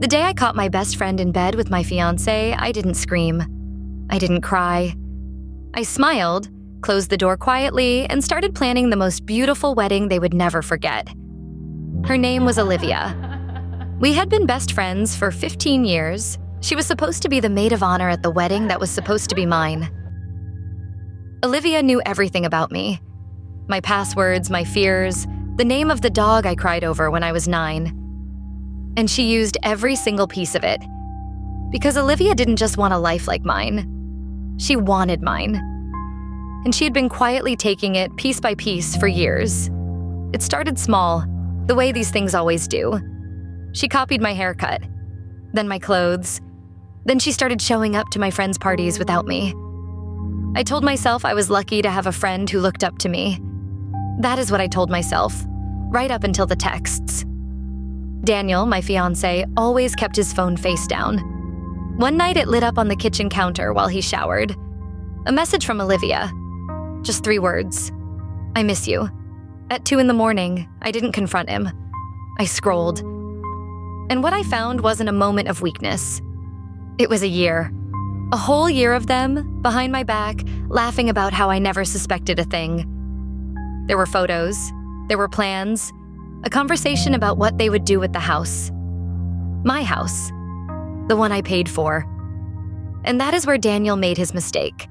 The day I caught my best friend in bed with my fiancé, I didn't scream. I didn't cry. I smiled, closed the door quietly, and started planning the most beautiful wedding they would never forget. Her name was Olivia. We had been best friends for 15 years. She was supposed to be the maid of honor at the wedding that was supposed to be mine. Olivia knew everything about me. My passwords, my fears, the name of the dog I cried over when I was 9. And she used every single piece of it. Because Olivia didn't just want a life like mine. She wanted mine. And she had been quietly taking it piece by piece for years. It started small, the way these things always do. She copied my haircut, then my clothes. Then she started showing up to my friends' parties without me. I told myself I was lucky to have a friend who looked up to me. That is what I told myself, right up until the texts. Daniel, my fiancé, always kept his phone face down. One night it lit up on the kitchen counter while he showered. A message from Olivia. Just 3 words. I miss you. At 2 a.m, I didn't confront him. I scrolled. And what I found wasn't a moment of weakness. It was a year. A whole year of them, behind my back, laughing about how I never suspected a thing. There were photos. There were plans. A conversation about what they would do with the house. My house. The one I paid for. And that is where Daniel made his mistake.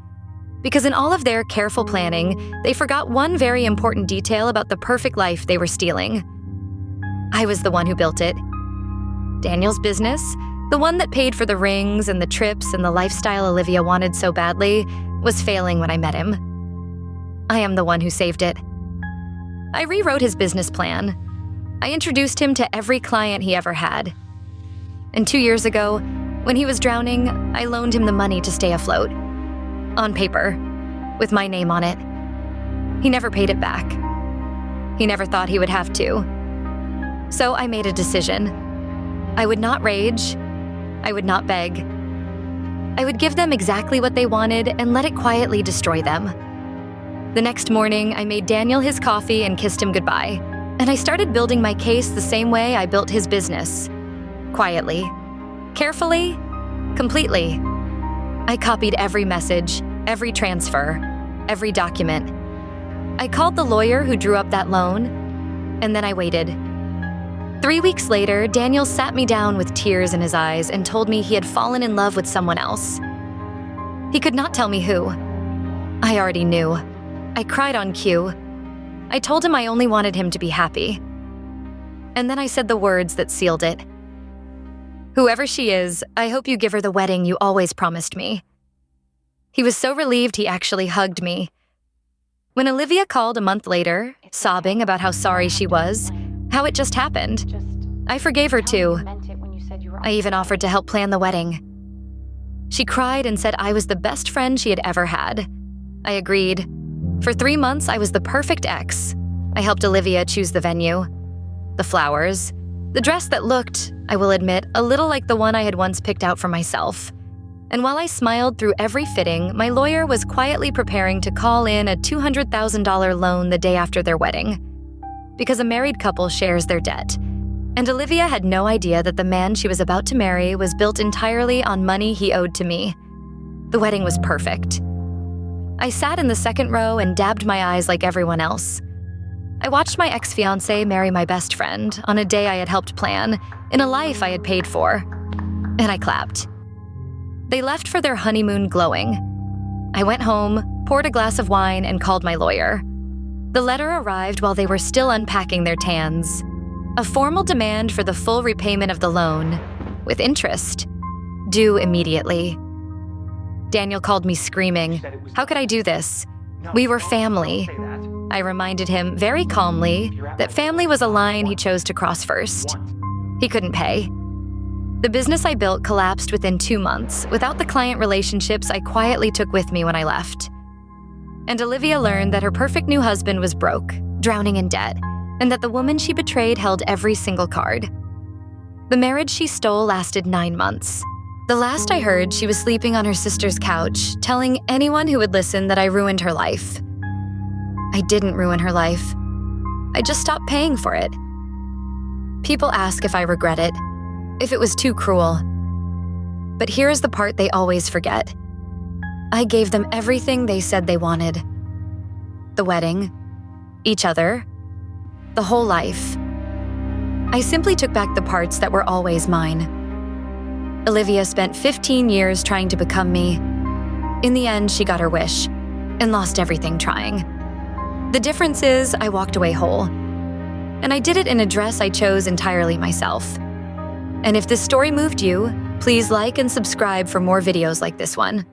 Because in all of their careful planning, they forgot one very important detail about the perfect life they were stealing. I was the one who built it. Daniel's business, the one that paid for the rings and the trips and the lifestyle Olivia wanted so badly, was failing when I met him. I am the one who saved it. I rewrote his business plan. I introduced him to every client he ever had. And 2 years ago, when he was drowning, I loaned him the money to stay afloat. On paper, with my name on it. He never paid it back. He never thought he would have to. So I made a decision. I would not rage. I would not beg. I would give them exactly what they wanted and let it quietly destroy them. The next morning, I made Daniel his coffee and kissed him goodbye. And I started building my case the same way I built his business. Quietly. Carefully. Completely. I copied every message, every transfer, every document. I called the lawyer who drew up that loan, and then I waited. 3 weeks later, Daniel sat me down with tears in his eyes and told me he had fallen in love with someone else. He could not tell me who. I already knew. I cried on cue. I told him I only wanted him to be happy. And then I said the words that sealed it. Whoever she is, I hope you give her the wedding you always promised me. He was so relieved he actually hugged me. When Olivia called a month later, sobbing about how sorry she was, how it just happened, I forgave her too. I even offered to help plan the wedding. She cried and said I was the best friend she had ever had. I agreed. For 3 months, I was the perfect ex. I helped Olivia choose the venue, the flowers, the dress that looked, I will admit, a little like the one I had once picked out for myself. And while I smiled through every fitting, my lawyer was quietly preparing to call in a $200,000 loan the day after their wedding. Because a married couple shares their debt. And Olivia had no idea that the man she was about to marry was built entirely on money he owed to me. The wedding was perfect. I sat in the second row and dabbed my eyes like everyone else. I watched my ex-fiancé marry my best friend on a day I had helped plan, in a life I had paid for. And I clapped. They left for their honeymoon glowing. I went home, poured a glass of wine, and called my lawyer. The letter arrived while they were still unpacking their tans. A formal demand for the full repayment of the loan, with interest, due immediately. Daniel called me screaming. How could I do this? We were family. I reminded him very calmly that family was a line he chose to cross first. He couldn't pay. The business I built collapsed within 2 months without the client relationships I quietly took with me when I left. And Olivia learned that her perfect new husband was broke, drowning in debt, and that the woman she betrayed held every single card. The marriage she stole lasted 9 months. The last I heard, she was sleeping on her sister's couch, telling anyone who would listen that I ruined her life. I didn't ruin her life. I just stopped paying for it. People ask if I regret it. if it was too cruel. But here's the part they always forget. I gave them everything they said they wanted. The wedding, each other, the whole life. I simply took back the parts that were always mine. Olivia spent 15 years trying to become me. In the end, she got her wish and lost everything trying. The difference is I walked away whole. And I did it in a dress I chose entirely myself. And if this story moved you, please like and subscribe for more videos like this one.